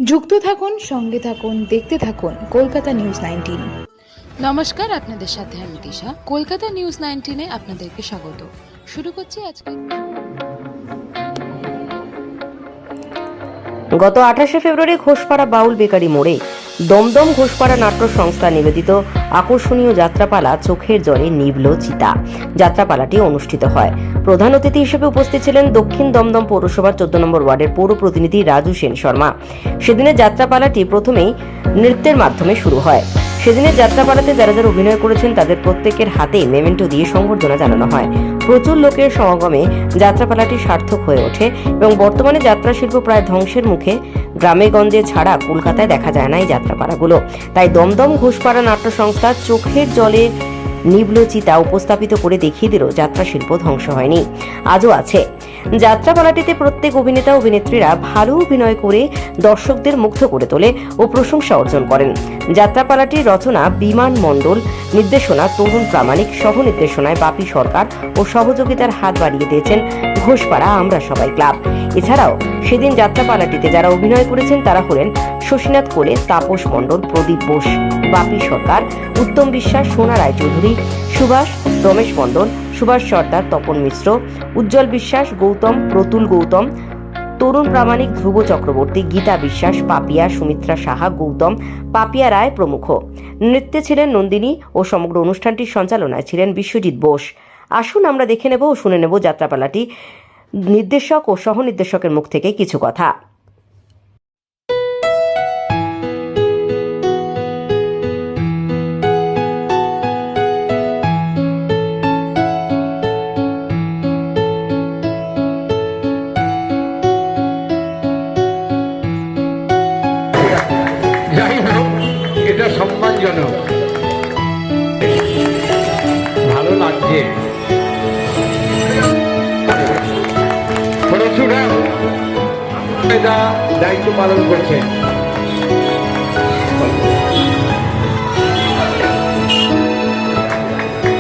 যুক্ত থাকুন, সঙ্গে থাকুন, দেখতে থাকুন কলকাতা নিউজ 19। নমস্কার, আপনাদের সাথে আমি দিশা। কলকাতা নিউজ 19-এ আপনাদেরকে স্বাগত। শুরু করছি আজকে। গত 28শে ফেব্রুয়ারি ঘোষপাড়া বাউল বেকারি মোড়ে দমদম ঘোষপাড়া নাট্য সংস্থা নিবেদিত আকর্ষণীয় যাত্রাপালা চোখের জলে নিভল চিতা যাত্রাপালাটি অনুষ্ঠিত হয়। প্রধান অতিথি হিসেবে উপস্থিত ছিলেন দক্ষিণ দমদম পৌরসভার 14 নম্বর ওয়ার্ডের পৌর প্রতিনিধি রাজু সেন শর্মা। সেদিনের যাত্রাপালাটি প্রথমেই নৃত্যের মাধ্যমে শুরু হয়। সেদিনের যাত্রাপালাতে যারা যারা অভিনয় করেছেন তাদের প্রত্যেকের হাতে মেমেন্টো দিয়ে সংবর্ধনা জানানো হয়। প্রচুর লোকের সমাগমে যাত্রাপালাটি সার্থক হয়ে ওঠে এবং বর্তমানে যাত্রা শিল্প প্রায় ধ্বংসের মুখে। গ্রামে গঞ্জে ছাড়া কলকাতায় দেখা যায় না এই যাত্রাপালাগুলো। তাই দমদম ঘোষপাড়া নাট্য সংস্থা চোখের জলে নিভল চিতা উপস্থাপিত করে দেখিয়ে দিল যাত্রা শিল্প ধ্বংস হয়নি, আজও আছে। যাত্রাপালাটিতে প্রত্যেক অভিনেতা অভিনেত্রীরা ভালো অভিনয় করে দর্শকদের মুগ্ধ করে তোলে ও প্রশংসা অর্জন করেন। যাত্রাপালাটির রচনা বিমান মণ্ডল, নির্দেশনা তরুণ প্রামাণিক, সহ নির্দেশনায় বাপি সরকার ও সহযোগিতার হাত বাড়িয়ে দিয়েছেন ঘোষপাড়া আমরা সবাই ক্লাব। এছাড়াও সেদিন যাত্রাপালাটিতে যারা অভিনয় করেছেন তারা হলেন শশীনাথ কোলে, তাপস মণ্ডল, প্রদীপ বোস, বাপি সরকার, উত্তম বিশ্বাস, সোনা রায়চৌধুরী, সুভাষ, রমেশ মণ্ডল, সুভাষ সর্দার, তপন মিশ্র, উজ্জ্বল বিশ্বাস, গৌতম, প্রতুল গৌতম, তরুণ প্রামাণিক, ধ্রুব চক্রবর্তী, গীতা বিশ্বাস, পাপিয়া, সুমিত্রা সাহা, গৌতম, পাপিয়া রায় প্রমুখ। নৃত্যে ছিলেন নন্দিনী ও সমগ্র অনুষ্ঠানটির সঞ্চালনায় ছিলেন বিশ্বজিৎ বোস। আসুন আমরা দেখে নেব ও শুনে নেব যাত্রাপালাটি নির্দেশক ও সহ নির্দেশকের মুখ থেকে কিছু কথা। যাই হোক, এটা সম্মানজনক, ভালো লাগছে। খরচুরা এটা দায়িত্ব পালন করছেন।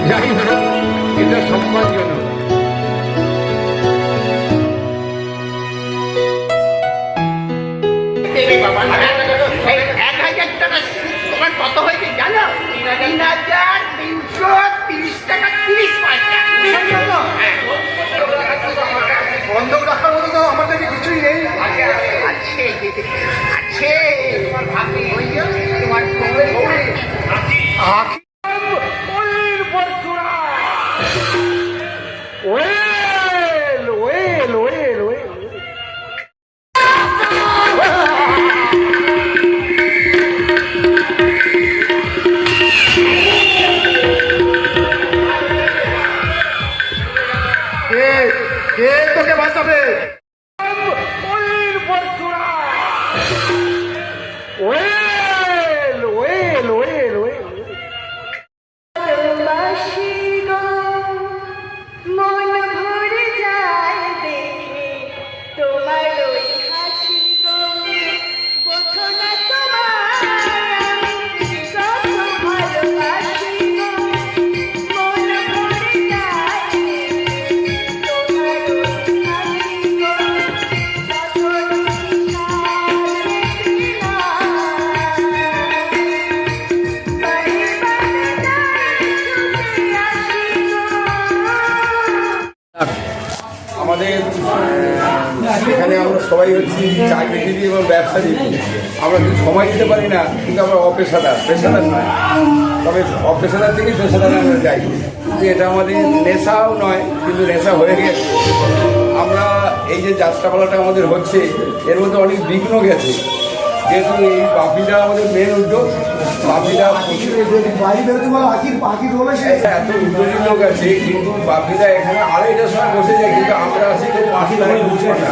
যাই হোক, এটা সম্মানজনক। কত হয়েছে জানো? 3,330 টাকা 30 পয়সা। বন্ধক রাখার মতো তো আমাদের কিছুই নেই। আছে তোমার কে তোকে বাঁচাবে? আমাদের এখানে আমরা সবাই হচ্ছি চাকরিজীবী এবং ব্যবসাজীবী। আমরা কিন্তু সময় দিতে পারি না, কিন্তু আমরা পেশাদার নয়, তবে অপেশাদার থেকে পেশাদার আমরা যাই। কিন্তু এটা আমাদের নেশাও নয়, কিন্তু নেশা হয়ে গেছে। আমরা এই যে যাত্রাপালাটা আমাদের হচ্ছে, এর মধ্যে অনেক বিঘ্ন গেছে। যেহেতু এই বাপিটা আমাদের মেন উদ্যোগ, বাপিটা এত উদ্যোগী লোক আছে, কিন্তু বাপিটা এখানে 2:30টার সময় বসে যায়, কিন্তু আমরা আসি তো 5টা বুঝছি না।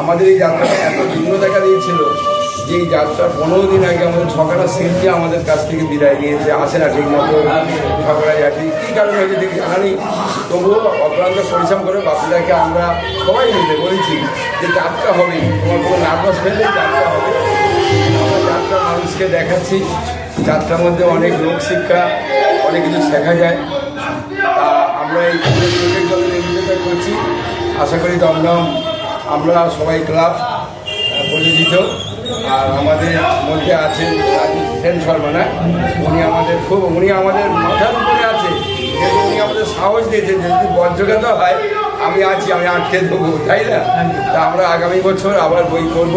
আমাদের এই যাত্রাটা এত ভিন্ন দেখা দিয়েছিল যে এই যাত্রা 15 দিন আগে আমাদের 6খানা শিল্পী আমাদের কাছ থেকে বিদায় নিয়েছে, আসে না ঠিক মতো। ঝগড়া জাতি কী কারণে হয়েছে ঠিক জানা নেই, তবুও অক্লান্ত পরিশ্রম করে বাপিটাকে আমরা সবাই মিলে বলেছি যে যাত্রা হবে, তোমার কোনো নার্ভাস ফেললে যাত্রা হবে। আমরা যাত্রা মানুষকে দেখাচ্ছি, যাত্রার মধ্যে অনেক লোক শিক্ষা, অনেক কিছু শেখা যায়। আমরা এই চোখের জলে নিবেদন করছি। আশা করি দমদম আমরা সবাই ক্লাব প্রযোজিত আর আমাদের মধ্যে আছেন রাজীব সেন শর্মা, না উনি আমাদের মাথার উপরে আছে, যেহেতু উনি আমাদের সাহস দিয়েছেন যে যদি বজ্রঘাত হয় আমি আছি, আমি আটকে দেবো, তাই না? তা আমরা আগামী বছর আবার বই করব,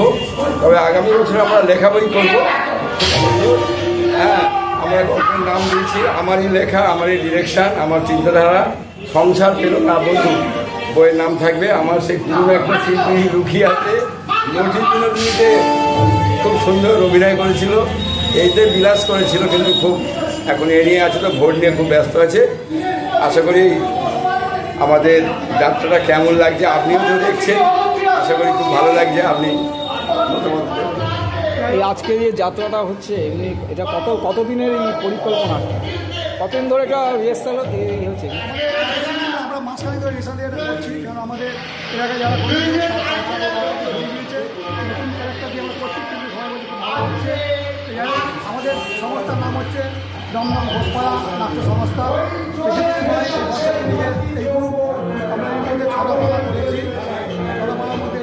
তবে আগামী বছর আমরা লেখা বই করবো। হ্যাঁ, আমরা গল্পের নাম দিয়েছি আমারই লেখা, আমারই ডিরেকশন, আমার চিন্তাধারা, সংসার পেল না বন্ধু। বইয়ের নাম থাকবে আমার সেই পুরনো একটা শিল্পী লুকিয়ে আছে, নটি বিনোদিনীতে খুব সুন্দর অভিনয় করেছিল, এইতে বিলাস করেছিল, কিন্তু খুব এখন এ নিয়ে আছে তো ভোট নিয়ে খুব ব্যস্ত আছে। আশা করি আমাদের যাত্রাটা কেমন লাগছে, আপনিও তো দেখছেন, আশা করি খুব ভালো লাগছে। আপনি মতামত দেবেন। এই আজকে যে যাত্রাটা হচ্ছে এমনি এটা কতদিনের এই পরিকল্পনা, কতদিন ধরে এটা রিহার্সাল হচ্ছে? আমরা মাঝখানে ধরে রিসার্চ এটা করছি, কারণ আমাদের এলাকায় যারা দিয়েছে নতুন ক্যারেক্টার দিয়ে আমরা করছি, কিন্তু সবাই বলছে খুব ভালো হচ্ছে। আমাদের সংস্থার নাম হচ্ছে দমদম ঘোষপাড়া নাট্য সংস্থা। এই গ্রুপ আমরা এর মধ্যে ছড়াপাড়া করেছি, ছড়াপাড়ার মধ্যে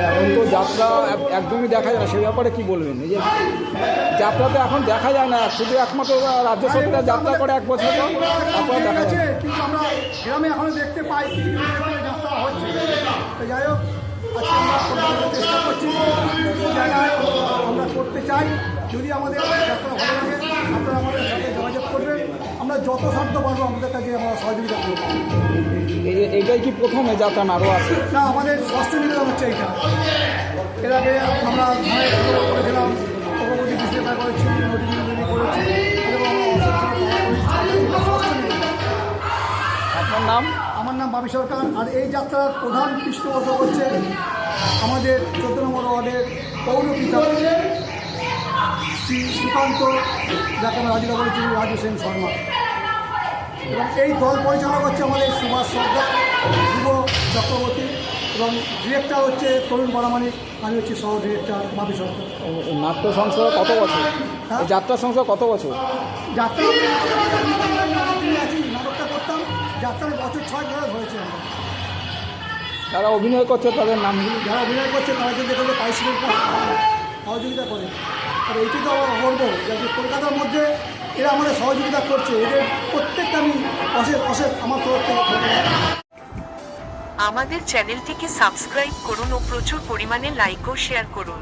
এখন তো যাত্রা একদমই দেখা যায় না, সেই ব্যাপারে কী বলবেন? এই যে যাত্রাতে এখন দেখা যায় না, শুধু একমাত্র রাজ্য সরকার যাত্রা করে 1 বছর তো তারপরে দেখা গেছে, যায়। কিন্তু আমরা গ্রামে এখনো দেখতে পাই যাত্রা হচ্ছে। তো যাই হোক, আজকে আমরা চেষ্টা করছি জায়গায় আমরা করতে চাই। যদি আমাদের যাত্রা ভালো লাগে আপনারা আমাদের সাথে যোগাযোগ করবেন, আমরা যত সাধ্য পারবো আমাদের কাছে আমরা সহযোগিতা করব। এইটাই কি প্রথম এই যাত্রা না আরও আছে? না, আমাদের ষষ্ঠ নিবেদন হচ্ছে এইটা। এর আগে আমরা ধানের করেছিলাম, ভগবতী বিশ্লেষণ করেছি, নদী নিবেদনী করেছি, এবং আমরা ষষ্ঠ নিবেদন। আপনার নাম? আমার নাম বাবি সরকার। আর এই যাত্রার প্রধান পৃষ্ঠপোষক হচ্ছে আমাদের 14 নম্বর ওয়ার্ডের পৌরপিতা শ্রী সুকান্ত, যাকে আমরা রাজিকা বলেছি, রাজু সেন শর্মা। এবং এই দল পরিচালক হচ্ছে আমাদের সুভাষ সরকার, যুব চক্রবর্তী, এবং ডিরেক্টর হচ্ছে তরুণ বরামানিক, আমি হচ্ছি সহ ডিরেক্টর বাবি সরকার। নাট্য সংস্থা কত বছর? হ্যাঁ? এই যাত্রা সংস্থা কত বছর? যাত্রা আছি, নাটকটা করতাম, যাত্রার বছর 6 ধরে হয়েছে। আমরা যারা অভিনয় করছে তাদের নামগুলি? যারা অভিনয় করছে তারা কিন্তু এখানে পারিশ্রমিক সহযোগিতা করে। আর এইটি তো আমার গর্ব যে কলকাতার মধ্যে এরা আমাদের সহযোগিতা করছে, এদের প্রত্যেকটা আমি অশেষ আমার তরফ থেকে ধন্যবাদ। আমাদের চ্যানেলটিকে সাবস্ক্রাইব করুন ও প্রচুর পরিমাণে লাইক ও শেয়ার করুন।